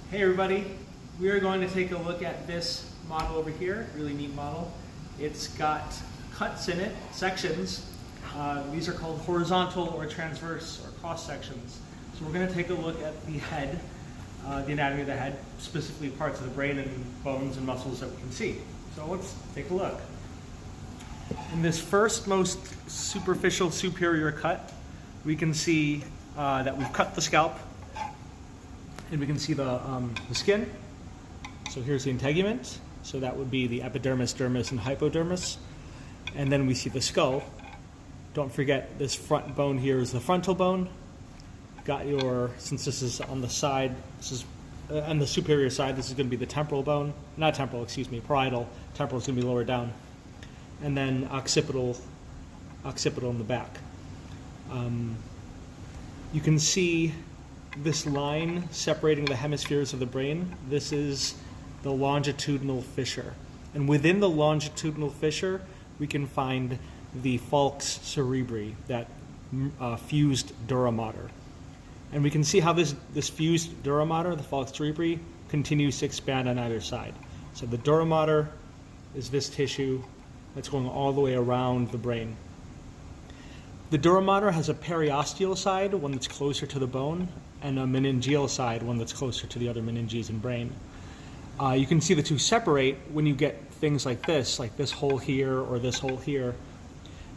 Hey everybody, we are going to take a look at this model over here, really neat model. It's got cuts in it, sections. These are called horizontal or transverse or cross sections. So we're going to take a look at the head, the anatomy of the head, specifically parts of the brain and bones and muscles that we can see. So let's take a look. In this first most superficial superior cut, we can see that we've cut the scalp. And we can see the skin. So here's the integument. So that would be the epidermis, dermis, and hypodermis. And then we see the skull. Don't forget this front bone here is the frontal bone. Got your, since this is on the side, this is on the superior side, this is going to be the temporal bone. Not temporal, excuse me, parietal. Temporal is going to be lower down. And then occipital in the back. You can see this line separating the hemispheres of the brain. This is the longitudinal fissure. And within the longitudinal fissure, we can find the falx cerebri, that fused dura mater. And we can see how this fused dura mater, the falx cerebri, continues to expand on either side. So the dura mater is this tissue that's going all the way around the brain. The dura mater has a periosteal side, one that's closer to the bone, and a meningeal side, one that's closer to the other meninges and brain. You can see the two separate when you get things like this hole here or this hole here.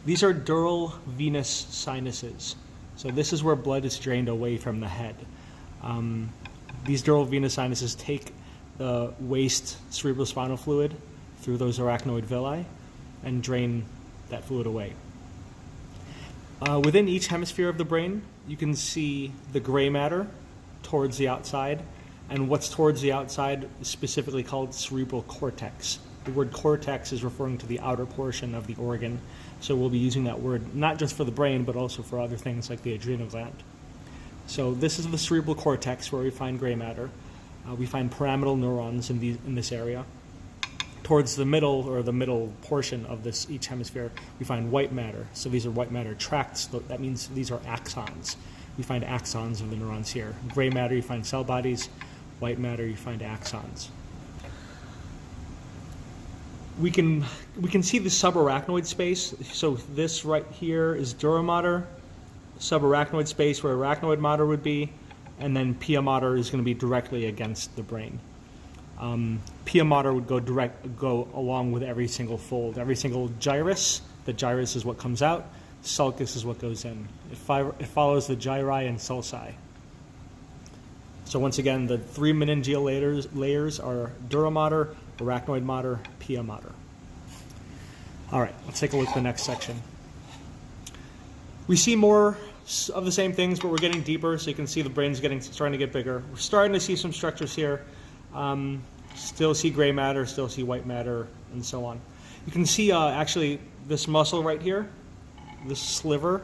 These are dural venous sinuses. So this is where blood is drained away from the head. These dural venous sinuses take the waste cerebrospinal fluid through those arachnoid villi and drain that fluid away. Within each hemisphere of the brain, you can see the gray matter towards the outside, and what's towards the outside is specifically called cerebral cortex. The word cortex is referring to the outer portion of the organ, so we'll be using that word not just for the brain, but also for other things like the adrenal gland. So this is the cerebral cortex where we find gray matter. We find pyramidal neurons in this area. Towards the middle, or the middle portion of each hemisphere, we find white matter. So these are white matter tracts. That means these are axons. We find axons of the neurons here. Gray matter, you find cell bodies. White matter, you find axons. We can see the subarachnoid space. So this right here is dura mater, subarachnoid space where arachnoid mater would be, and then pia mater is going to be directly against the brain. Pia mater would go along with every single fold, every single gyrus. The gyrus is what comes out. Sulcus is what goes in. It follows the gyri and sulci. So once again, the three meningeal layers are dura mater, arachnoid mater, pia mater. All right, let's take a look at the next section. We see more of the same things, but we're getting deeper, so you can see the brain's starting to get bigger. We're starting to see some structures here. Still see gray matter, still see white matter, and so on. You can see actually this muscle right here, this sliver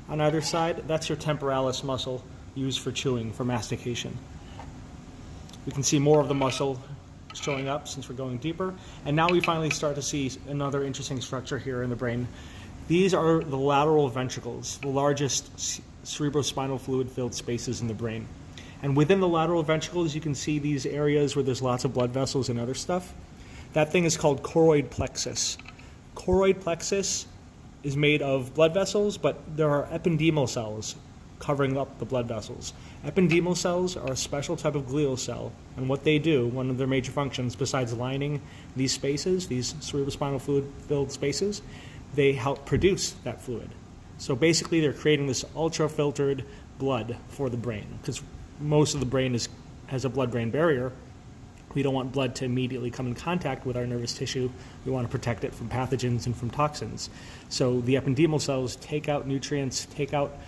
on either side, that's your temporalis muscle used for chewing, for mastication. We can see more of the muscle showing up since we're going deeper. And now we finally start to see another interesting structure here in the brain. These are the lateral ventricles, the largest cerebrospinal fluid-filled spaces in the brain. And within the lateral ventricles, you can see these areas where there's lots of blood vessels and other stuff. That thing is called choroid plexus. Choroid plexus is made of blood vessels, but there are ependymal cells covering up the blood vessels. Ependymal cells are a special type of glial cell, and what they do, one of their major functions, besides lining these spaces, these cerebrospinal fluid-filled spaces, they help produce that fluid. So basically, they're creating this ultra-filtered blood for the brain, because most of the brain has a blood-brain barrier. We don't want blood to immediately come in contact with our nervous tissue. We want to protect it from pathogens and from toxins. So the ependymal cells take out nutrients, take out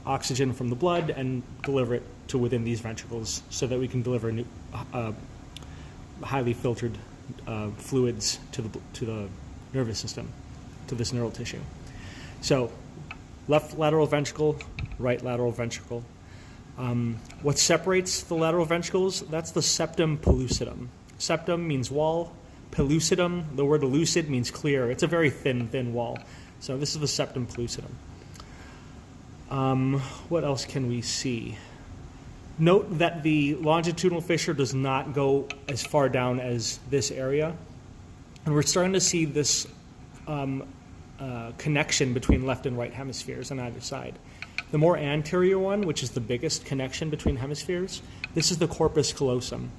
oxygen from the blood, and deliver it to within these ventricles so that we can deliver highly filtered fluids to the nervous system, to this neural tissue. So left lateral ventricle, right lateral ventricle. What separates the lateral ventricles, that's the septum pellucidum. Septum means wall. Pellucidum, the word lucid means clear. It's a very thin wall. So this is the septum pellucidum. What else can we see? Note that the longitudinal fissure does not go as far down as this area. And we're starting to see this connection between left and right hemispheres on either side. The more anterior one, which is the biggest connection between hemispheres, this is the corpus callosum.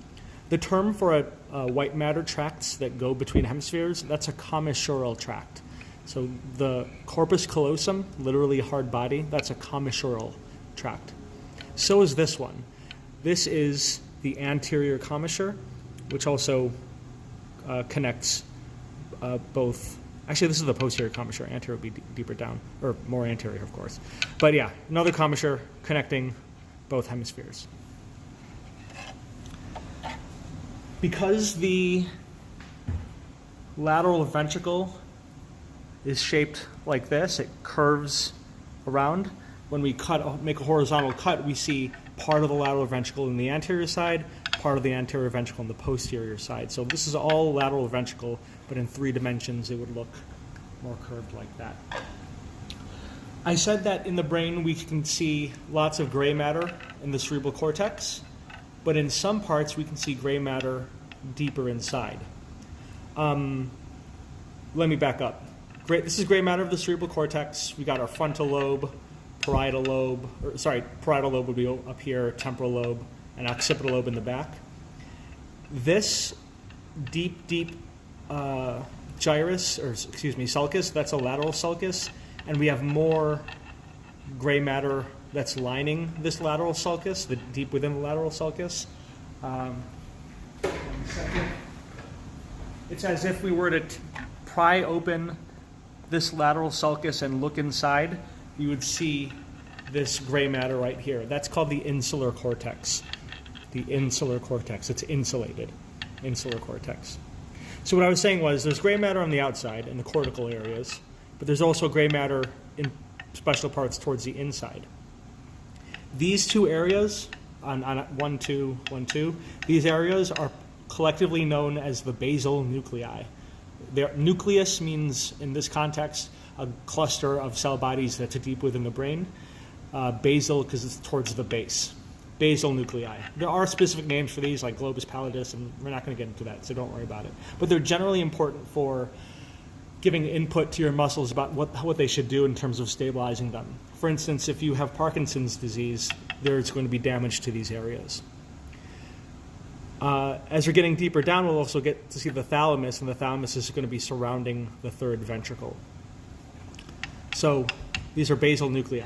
The term for a white matter tracts that go between hemispheres, that's a commissural tract. So the corpus callosum, literally hard body, that's a commissural tract. So is this one. This is the anterior commissure, which also connects both. Actually, this is the posterior commissure. Anterior would be deeper down, or more anterior, of course. But yeah, another commissure connecting both hemispheres. Because the lateral ventricle is shaped like this, it curves around. When we make a horizontal cut, we see part of the lateral ventricle in the anterior side, part of the anterior ventricle on the posterior side. So this is all lateral ventricle, but in 3 dimensions it would look more curved like that. I said that in the brain we can see lots of gray matter in the cerebral cortex, but in some parts we can see gray matter deeper inside. Let me back up. This is gray matter of the cerebral cortex. We got our frontal lobe, parietal lobe, parietal lobe would be up here, temporal lobe, and occipital lobe in the back. This deep sulcus, that's a lateral sulcus, and we have more gray matter that's lining this lateral sulcus, the deep within the lateral sulcus. It's as if we were to pry open this lateral sulcus and look inside, you would see this gray matter right here. That's called the insular cortex. The insular cortex. It's insulated. Insular cortex. So what I was saying was there's gray matter on the outside in the cortical areas, but there's also gray matter in special parts towards the inside. These 2 areas, on 1, 2, 1, 2, these areas are collectively known as the basal nuclei. Their nucleus means, in this context, a cluster of cell bodies that's deep within the brain. Basal, because it's towards the base. Basal nuclei. There are specific names for these, like globus pallidus, and we're not going to get into that, so don't worry about it. But they're generally important for giving input to your muscles about what they should do in terms of stabilizing them. For instance, if you have Parkinson's disease, there's going to be damage to these areas. As we're getting deeper down, we'll also get to see the thalamus, and the thalamus is going to be surrounding the 3rd ventricle. So these are basal nuclei.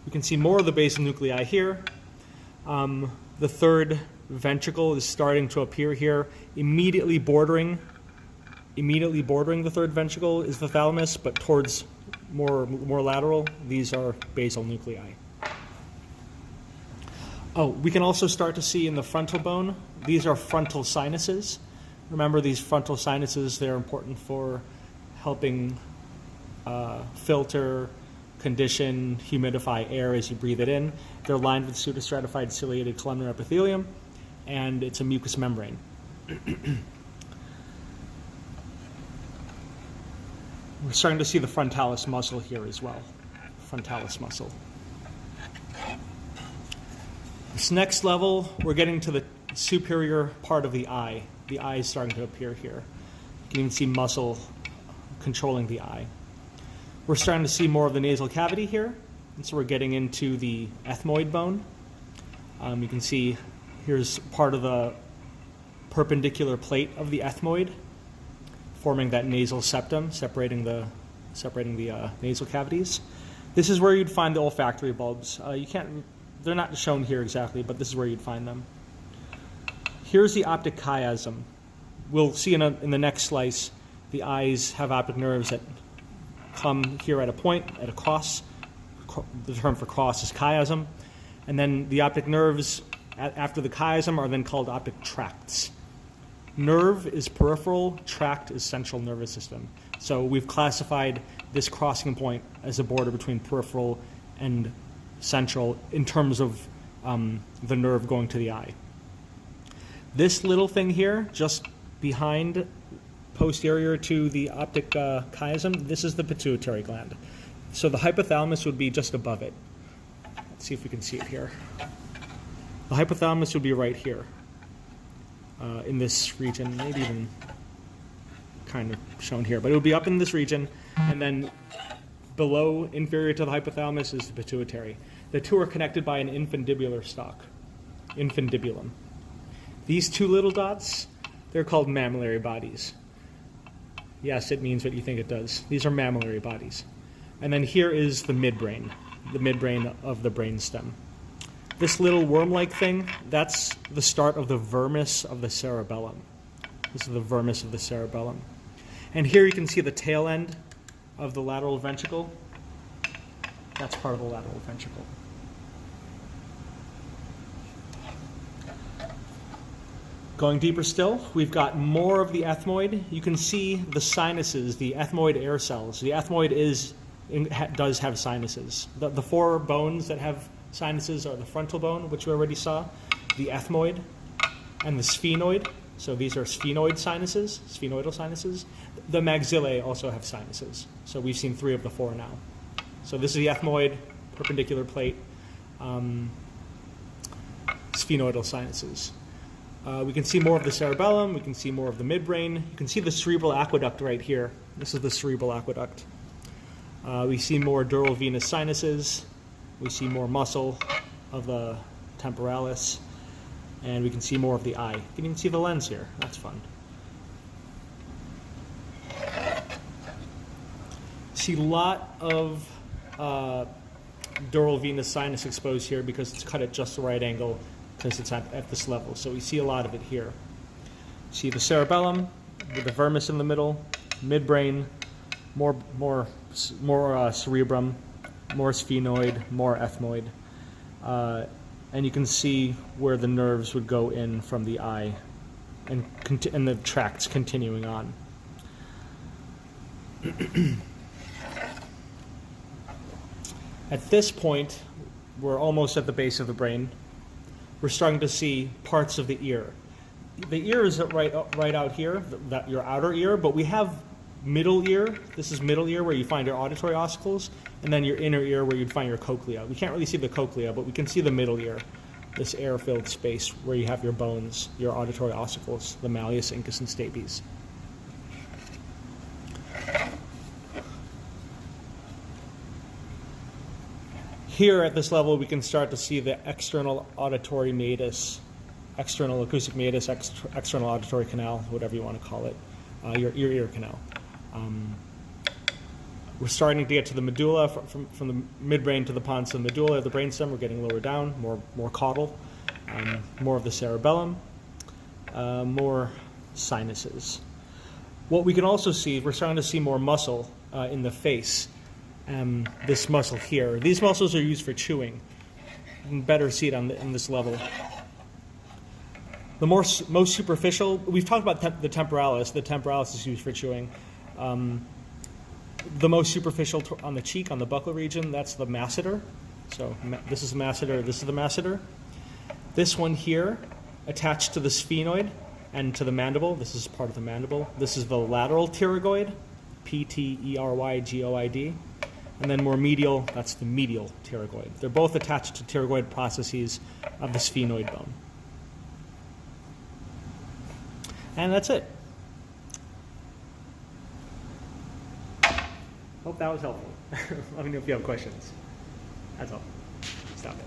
We can see more of the basal nuclei here. The 3rd ventricle is starting to appear here. Immediately bordering the 3rd ventricle is the thalamus, but towards more lateral, these are basal nuclei. Oh, we can also start to see in the frontal bone, these are frontal sinuses. Remember, these frontal sinuses, they're important for helping filter, condition, humidify air as you breathe it in. They're lined with pseudostratified ciliated columnar epithelium, and it's a mucous membrane. We're starting to see the frontalis muscle here as well. Frontalis muscle. This next level, we're getting to the superior part of the eye. The eye is starting to appear here. You can even see muscle controlling the eye. We're starting to see more of the nasal cavity here, and so we're getting into the ethmoid bone. You can see here's part of the perpendicular plate of the ethmoid, forming that nasal septum, separating the nasal cavities. This is where you'd find the olfactory bulbs. They're not shown here exactly, but this is where you'd find them. Here's the optic chiasm. We'll see in the next slice, the eyes have optic nerves that come here at a point, at a cross. The term for cross is chiasm. And then the optic nerves after the chiasm are then called optic tracts. Nerve is peripheral, tract is central nervous system. So we've classified this crossing point as a border between peripheral and central in terms of the nerve going to the eye. This little thing here, just behind, posterior to the optic chiasm, this is the pituitary gland. So the hypothalamus would be just above it. Let's see if we can see it here. The hypothalamus would be right here, in this region, maybe even kind of shown here, but it would be up in this region, and then below, inferior to the hypothalamus, is the pituitary. The two are connected by an infundibular stalk, infundibulum. These two little dots, they're called mammillary bodies. Yes, it means what you think it does. These are mammillary bodies. And then here is the midbrain of the brainstem. This little worm-like thing, that's the start of the vermis of the cerebellum. This is the vermis of the cerebellum. And here you can see the tail end of the lateral ventricle. That's part of the lateral ventricle. Going deeper still, we've got more of the ethmoid. You can see the sinuses, the ethmoid air cells. The ethmoid does have sinuses. The four bones that have sinuses are the frontal bone, which we already saw, the ethmoid, and the sphenoid. So these are sphenoid sinuses, sphenoidal sinuses. The maxillae also have sinuses. So we've seen 3 of the 4 now. So this is the ethmoid, perpendicular plate, sphenoidal sinuses. We can see more of the cerebellum. We can see more of the midbrain. You can see the cerebral aqueduct right here. This is the cerebral aqueduct. We see more dural venous sinuses. We see more muscle of the temporalis. And we can see more of the eye. You can even see the lens here. That's fun. See a lot of dural venous sinus exposed here because it's cut at just the right angle because it's at this level. So we see a lot of it here. See the cerebellum with the vermis in the middle, midbrain, more cerebrum, more sphenoid, more ethmoid. And you can see where the nerves would go in from the eye and the tracts continuing on. At this point, we're almost at the base of the brain. We're starting to see parts of the ear. The ear is right out here, your outer ear, but we have middle ear. This is middle ear where you find your auditory ossicles, and then your inner ear where you'd find your cochlea. We can't really see the cochlea, but we can see the middle ear, this air-filled space where you have your bones, your auditory ossicles, the malleus, incus, and stapes. Here at this level, we can start to see the external auditory meatus, external acoustic meatus, external auditory canal, whatever you want to call it, your ear canal. We're starting to get to the medulla, from the midbrain to the pons of the medulla of the brainstem. We're getting lower down, more caudal, more of the cerebellum, more sinuses. What we can also see, we're starting to see more muscle in the face. This muscle here. These muscles are used for chewing. You can better see it on this level. The most superficial, we've talked about the temporalis. The temporalis is used for chewing. The most superficial on the cheek, on the buccal region, that's the masseter. So this is the masseter, this is the masseter. This one here, attached to the sphenoid and to the mandible, this is part of the mandible. This is the lateral pterygoid, P-T-E-R-Y-G-O-I-D. And then more medial, that's the medial pterygoid. They're both attached to pterygoid processes of the sphenoid bone. And that's it. Hope that was helpful. Let me know if you have questions. That's all. Stop it.